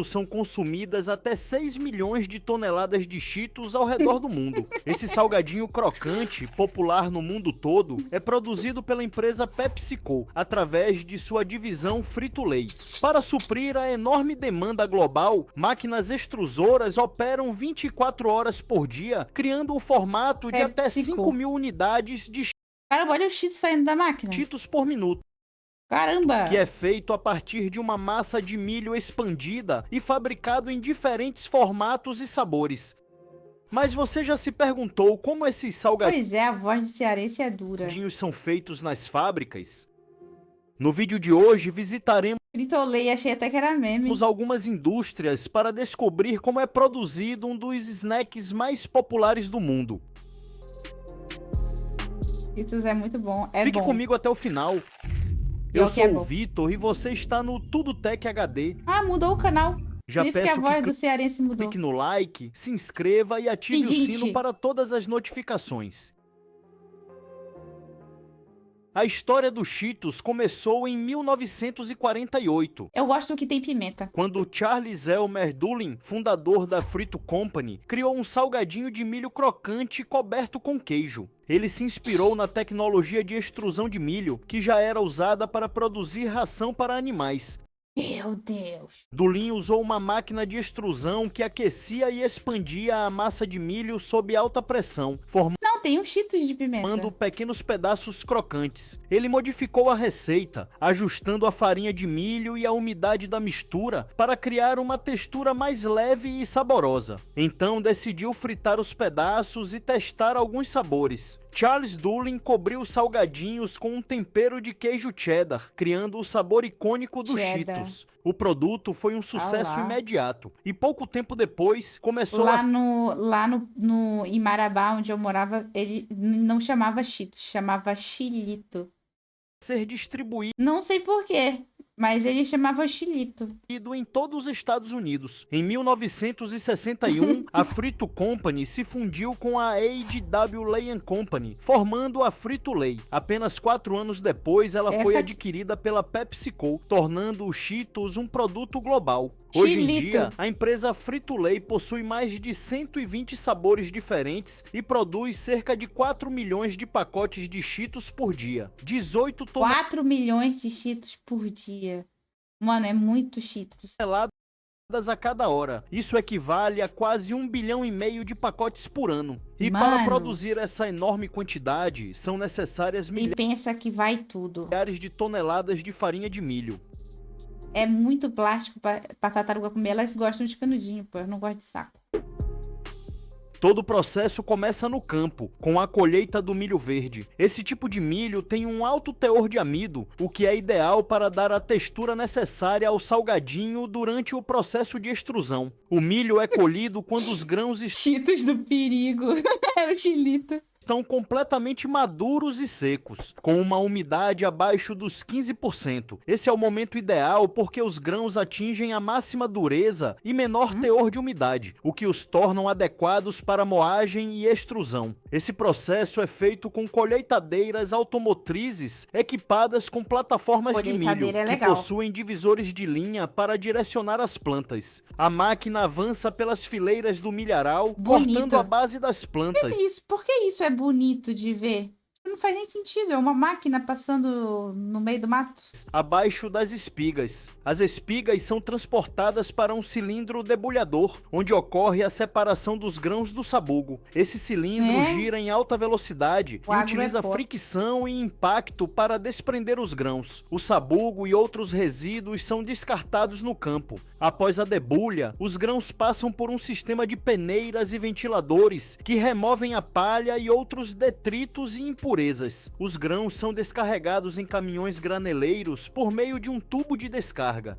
São consumidas até 6 milhões de toneladas de Cheetos ao redor do mundo. Esse salgadinho crocante, popular no mundo todo, é produzido pela empresa PepsiCo, através de sua divisão Frito-Lay. Para suprir a enorme demanda global, máquinas extrusoras operam 24 horas por dia, criando o formato de até 5 mil unidades de Caramba, olha o Cheetos saindo da máquina. Cheetos por minuto. Caramba! Que é feito a partir de uma massa de milho expandida e fabricado em diferentes formatos e sabores. Mas você já se perguntou como esses salgadinhos Pois é, a voz de cearense é dura. são feitos nas fábricas? No vídeo de hoje visitaremos Frito-Lay, achei até que era meme. algumas indústrias para descobrir como é produzido um dos snacks mais populares do mundo. Cheetos é muito bom, Fique bom. comigo até o final. Eu sou o Vitor e você está no Tudo Tech HD. Ah, mudou o canal. Já Por isso que a peço voz do cearense mudou. clique no like, se inscreva e ative o sino para todas as notificações. A história do Cheetos começou em 1948. Eu gosto que tem pimenta. Quando Charles Elmer Dulin, fundador da Frito Company, criou um salgadinho de milho crocante coberto com queijo. Ele se inspirou na tecnologia de extrusão de milho, que já era usada para produzir ração para animais. Meu Deus! Dulin usou uma máquina de extrusão que aquecia e expandia a massa de milho sob alta pressão, Não, tem um Cheetos de pimenta. formando pequenos pedaços crocantes. Ele modificou a receita, ajustando a farinha de milho e a umidade da mistura para criar uma textura mais leve e saborosa. Então decidiu fritar os pedaços e testar alguns sabores. Charles Dulin cobriu os salgadinhos com um tempero de queijo cheddar, criando o sabor icônico do Cheetos. O produto foi um sucesso imediato e pouco tempo depois começou em Marabá, onde eu morava, ele não chamava Cheetos, chamava Chilito. ser distribuído Não sei porquê, mas ele chamava Chilito. em todos os Estados Unidos. Em 1961, a Frito Company se fundiu com a A.W. Lay Company, formando a Frito-Lay. Apenas 4 anos depois, ela foi adquirida pela PepsiCo, tornando o Cheetos um produto global. Hoje em dia, a empresa Frito-Lay possui mais de 120 sabores diferentes e produz cerca de 4 milhões de pacotes de Cheetos por dia. 4 milhões de Cheetos por dia. Mano, é muito Cheetos. A cada hora. Isso equivale a quase 1,5 bilhão de pacotes por ano. E para produzir essa enorme quantidade, são necessárias milhares de toneladas de farinha de milho. É muito plástico pra tartaruga comer. Elas gostam de canudinho, pô. Eu não gosto de saco. Todo o processo começa no campo, com a colheita do milho verde. Esse tipo de milho tem um alto teor de amido, o que é ideal para dar a textura necessária ao salgadinho durante o processo de extrusão. O milho é colhido quando os grãos Cheetos do perigo. Era o Chilito. Estão completamente maduros e secos, com uma umidade abaixo dos 15%. Esse é o momento ideal porque os grãos atingem a máxima dureza e menor teor de umidade, o que os tornam adequados para moagem e extrusão. Esse processo é feito com colheitadeiras automotrizes equipadas com plataformas de milho, que possuem divisores de linha para direcionar as plantas. A máquina avança pelas fileiras do milharal, cortando a base das plantas. Por que isso é bonito de ver? Não faz nem sentido, é uma máquina passando no meio do mato. Abaixo das espigas. As espigas são transportadas para um cilindro debulhador, onde ocorre a separação dos grãos do sabugo. Esse cilindro gira em alta velocidade e utiliza fricção e impacto para desprender os grãos. O sabugo e outros resíduos são descartados no campo. Após a debulha, os grãos passam por um sistema de peneiras e ventiladores que removem a palha e outros detritos e impurezas. Os grãos são descarregados em caminhões graneleiros por meio de um tubo de descarga.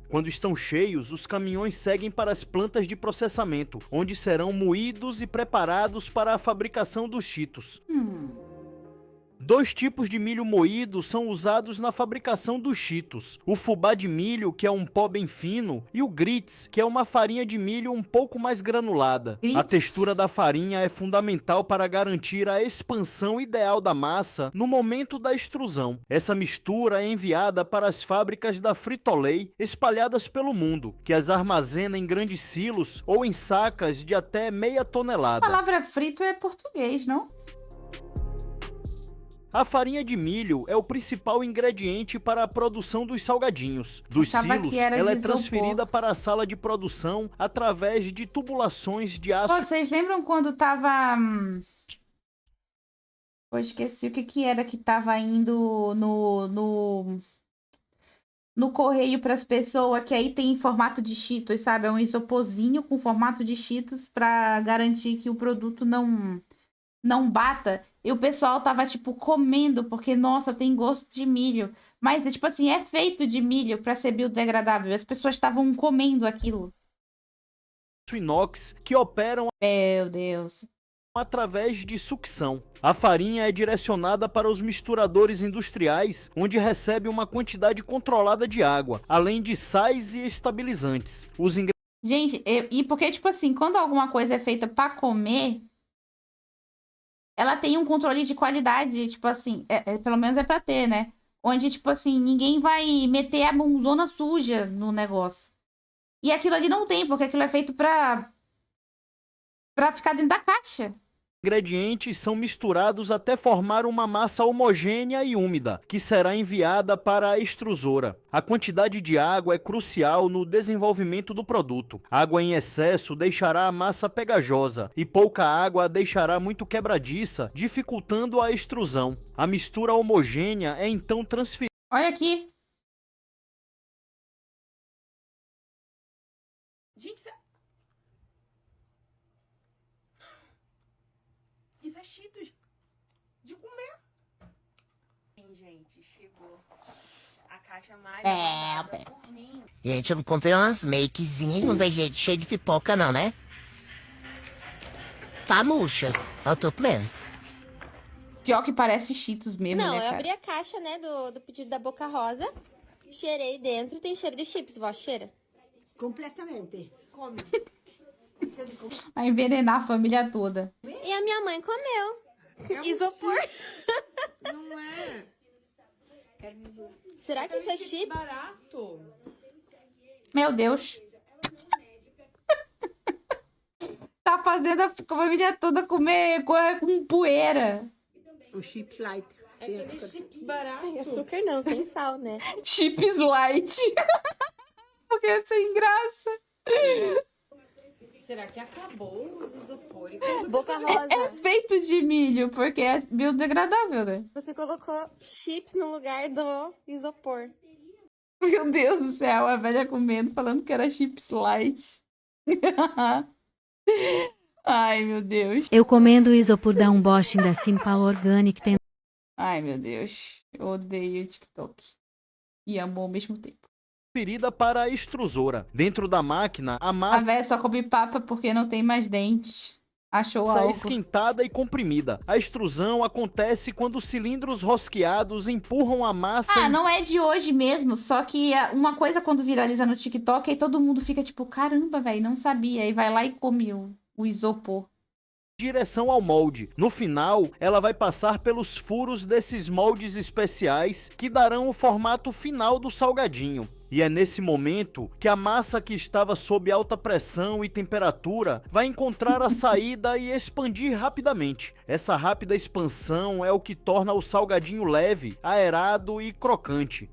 Quando estão cheios, os caminhões seguem para as plantas de processamento, onde serão moídos e preparados para a fabricação dos Cheetos. Dois tipos de milho moído são usados na fabricação dos Cheetos. O fubá de milho, que é um pó bem fino, e o grits, que é uma farinha de milho um pouco mais granulada. A textura da farinha é fundamental para garantir a expansão ideal da massa no momento da extrusão. Essa mistura é enviada para as fábricas da Frito-Lay espalhadas pelo mundo, que as armazena em grandes silos ou em sacas de até meia tonelada. A palavra frito é português, não? A farinha de milho é o principal ingrediente para a produção dos salgadinhos. Dos silos, ela é transferida para a sala de produção através de tubulações de aço. Vocês lembram quando tava... Eu esqueci o que era que tava indo no correio para as pessoas, que aí tem em formato de Cheetos, sabe? É um isoporzinho com formato de Cheetos para garantir que o produto não bata. E o pessoal tava, tipo, comendo, porque, nossa, tem gosto de milho. Mas, tipo assim, é feito de milho para ser biodegradável. As pessoas estavam comendo aquilo. Inox que operam Meu Deus. através de sucção. A farinha é direcionada para os misturadores industriais, onde recebe uma quantidade controlada de água, além de sais e estabilizantes. Os Gente, e porque, tipo assim, quando alguma coisa é feita para comer, ela tem um controle de qualidade, tipo assim, pelo menos é pra ter, né? Onde, tipo assim, ninguém vai meter a mãozona suja no negócio. E aquilo ali não tem, porque aquilo é feito pra ficar dentro da caixa. ingredientes são misturados até formar uma massa homogênea e úmida, que será enviada para a extrusora. A quantidade de água é crucial no desenvolvimento do produto. Água em excesso deixará a massa pegajosa e pouca água a deixará muito quebradiça, dificultando a extrusão. A mistura homogênea é então transferida. Olha aqui. Gente, isso é Cheetos de comer. Gente, chegou a caixa mais aguardada por mim. Gente, eu comprei umas makezinhas, não vem gente cheio de pipoca não, né? Tá murcha. Eu tô comendo. Pior que parece Cheetos mesmo, Não, né, eu cara? abri a caixa, né, do pedido da Boca Rosa. Cheirei dentro, tem cheiro de chips, vó, cheira. Completamente. Come. Vai envenenar a família toda. E a minha mãe comeu. Isopor. Não é. Será que isso é chips? Barato. Meu Deus. Tá fazendo a família toda comer com poeira. O chips light. Sem chips barato. Sem açúcar não, sem sal, né? Chips light. Porque é sem graça. Será que acabou os isopores? Boca Rosa, É feito de milho, porque é biodegradável, né? você colocou chips no lugar do isopor. Meu Deus do céu, a velha comendo, falando que era chips light. Ai, meu Deus. Eu comendo isopor da unboxing da Simple Organic tem Ai, meu Deus. Eu odeio o TikTok. E amo ao mesmo tempo. Transferida para a extrusora. Dentro da máquina, a A massa véia só come papa porque não tem mais dente. Achou é algo. esquentada e comprimida. A extrusão acontece quando os cilindros rosqueados empurram a massa Ah, não é de hoje mesmo, só que uma coisa quando viraliza no TikTok, aí todo mundo fica tipo, caramba, velho, não sabia. Aí vai lá e come o isopor. em direção ao molde. No final, ela vai passar pelos furos desses moldes especiais que darão o formato final do salgadinho. E é nesse momento que a massa que estava sob alta pressão e temperatura vai encontrar a saída e expandir rapidamente. Essa rápida expansão é o que torna o salgadinho leve, aerado e crocante.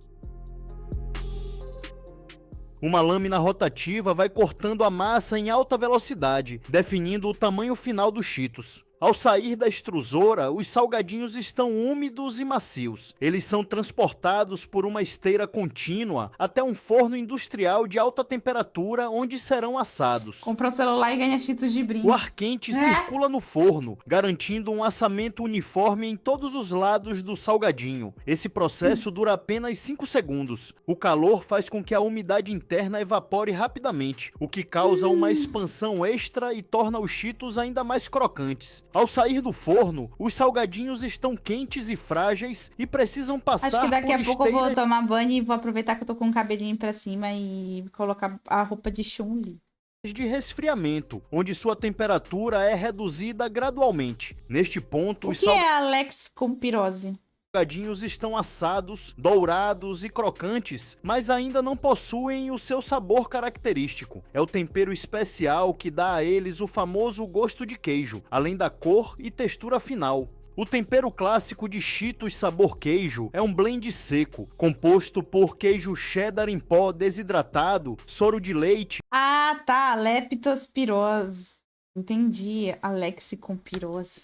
Uma lâmina rotativa vai cortando a massa em alta velocidade, definindo o tamanho final dos Cheetos. Ao sair da extrusora, os salgadinhos estão úmidos e macios. Eles são transportados por uma esteira contínua até um forno industrial de alta temperatura, onde serão assados. Compra um celular e ganha Cheetos de brinde. O ar quente circula no forno, garantindo um assamento uniforme em todos os lados do salgadinho. Esse processo dura apenas 5 segundos. O calor faz com que a umidade interna evapore rapidamente, o que causa uma expansão extra e torna os Cheetos ainda mais crocantes. Ao sair do forno, os salgadinhos estão quentes e frágeis e precisam passar Acho que daqui a por pouco eu vou esteiras tomar banho e vou aproveitar que eu tô com o cabelinho pra cima e colocar a roupa de Chun-Li. de resfriamento, onde sua temperatura é reduzida gradualmente. Neste ponto, O os que é Alex com pirose? salgadinhos estão assados, dourados e crocantes, mas ainda não possuem o seu sabor característico. É o tempero especial que dá a eles o famoso gosto de queijo, além da cor e textura final. O tempero clássico de Cheetos sabor queijo é um blend seco, composto por queijo cheddar em pó desidratado, soro de leite Ah, tá. Leptospirose. Entendi. Alex com pirose.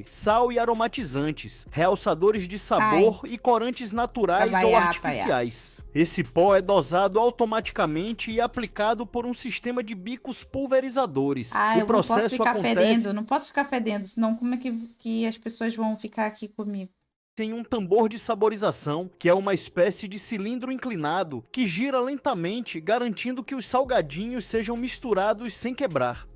sal e aromatizantes, realçadores de sabor e corantes naturais ou Trabalhar, artificiais. Esse pó é dosado automaticamente e aplicado por um sistema de bicos pulverizadores. Ah, O eu não posso processo ficar acontece fedendo. Não posso ficar fedendo, senão como é que as pessoas vão ficar aqui comigo? em um tambor de saborização, que é uma espécie de cilindro inclinado que gira lentamente, garantindo que os salgadinhos sejam misturados sem quebrar.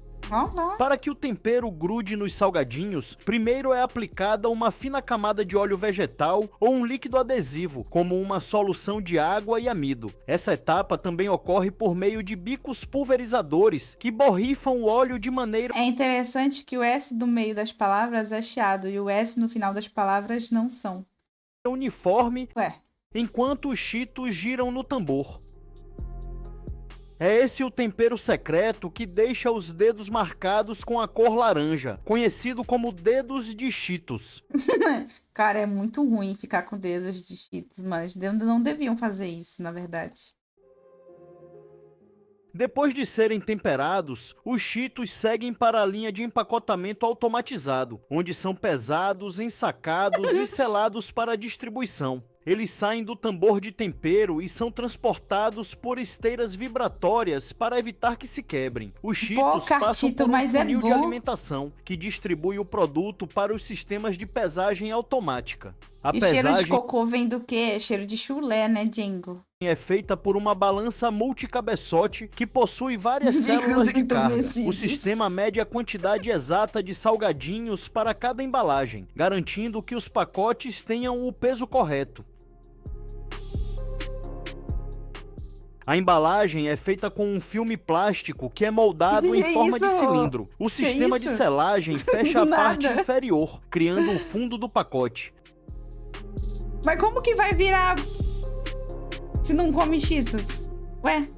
Para que o tempero grude nos salgadinhos, primeiro é aplicada uma fina camada de óleo vegetal ou um líquido adesivo, como uma solução de água e amido. Essa etapa também ocorre por meio de bicos pulverizadores, que borrifam o óleo de maneira É interessante que o S do meio das palavras é chiado e o S no final das palavras não são. uniforme, Ué, enquanto os Cheetos giram no tambor. É esse o tempero secreto que deixa os dedos marcados com a cor laranja, conhecido como dedos de Cheetos. cara, é muito ruim ficar com dedos de Cheetos, mas não deviam fazer isso, na verdade. Depois de serem temperados, os Cheetos seguem para a linha de empacotamento automatizado, onde são pesados, ensacados e selados para distribuição. Eles saem do tambor de tempero e são transportados por esteiras vibratórias para evitar que se quebrem. Os Cheetos passam Cartito, por um mas é funil de bom. alimentação, que distribui o produto para os sistemas de pesagem automática. A E cheiro de pesagem cocô vem do quê? Cheiro de chulé, né, Django? é feita por uma balança multicabeçote que possui várias células de carga. O sistema mede a quantidade exata de salgadinhos para cada embalagem, garantindo que os pacotes tenham o peso correto. A embalagem é feita com um filme plástico que é moldado Que em forma de isso? cilindro. O sistema de isso? selagem fecha a Do parte nada. inferior, criando o fundo do pacote. Mas como que vai virar se não come Cheetos? Ué?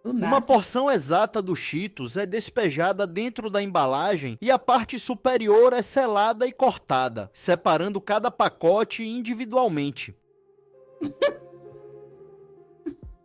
Do Uma nada. porção exata do Cheetos é despejada dentro da embalagem e a parte superior é selada e cortada, separando cada pacote individualmente.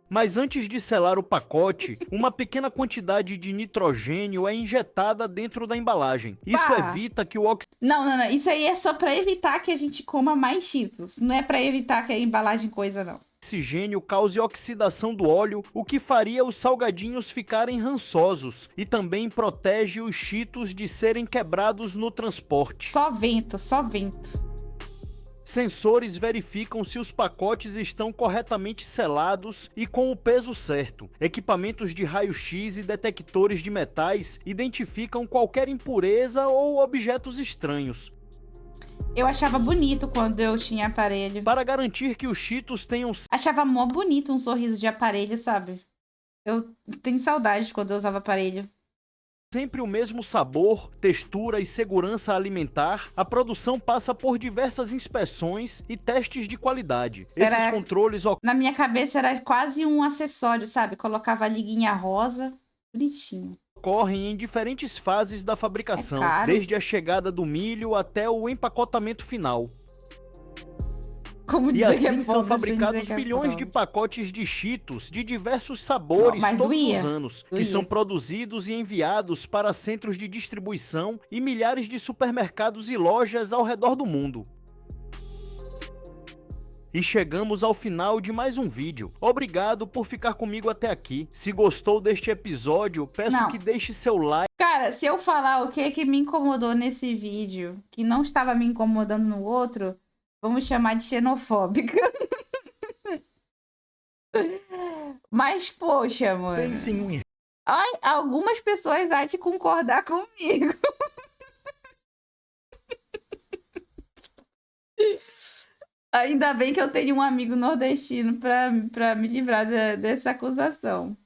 Mas antes de selar o pacote, uma pequena quantidade de nitrogênio é injetada dentro da embalagem. Isso Pá. evita que o Não. Isso aí é só pra evitar que a gente coma mais Cheetos. Não é pra evitar que a embalagem coisa, não. oxigênio cause oxidação do óleo, o que faria os salgadinhos ficarem rançosos, e também protege os Cheetos de serem quebrados no transporte. Só vento, só vento. Sensores verificam se os pacotes estão corretamente selados e com o peso certo. Equipamentos de raio-x e detectores de metais identificam qualquer impureza ou objetos estranhos. Eu achava bonito quando eu tinha aparelho. Para garantir que os Cheetos tenham Achava mó bonito um sorriso de aparelho, sabe? Eu tenho saudade de quando eu usava aparelho. sempre o mesmo sabor, textura e segurança alimentar, a produção passa por diversas inspeções e testes de qualidade. Esses Era- controles Na minha cabeça era quase um acessório, sabe? Colocava a liguinha rosa, bonitinho. ocorrem em diferentes fases da fabricação, É caro. desde a chegada do milho até o empacotamento final. Como E dizer que assim é são pobre sem fabricados dizer que é bilhões de pobre. pacotes de Cheetos de diversos sabores Mas todos doía, os anos, que doía. são produzidos e enviados para centros de distribuição e milhares de supermercados e lojas ao redor do mundo. E chegamos ao final de mais um vídeo. Obrigado por ficar comigo até aqui. Se gostou deste episódio, peço Não. que deixe seu like. Cara, se eu falar o que me incomodou nesse vídeo, que não estava me incomodando no outro, vamos chamar de xenofóbica. Mas, poxa, mano. Pense em um Ai, algumas pessoas há de concordar comigo. Ainda bem que eu tenho um amigo nordestino pra me livrar dessa acusação.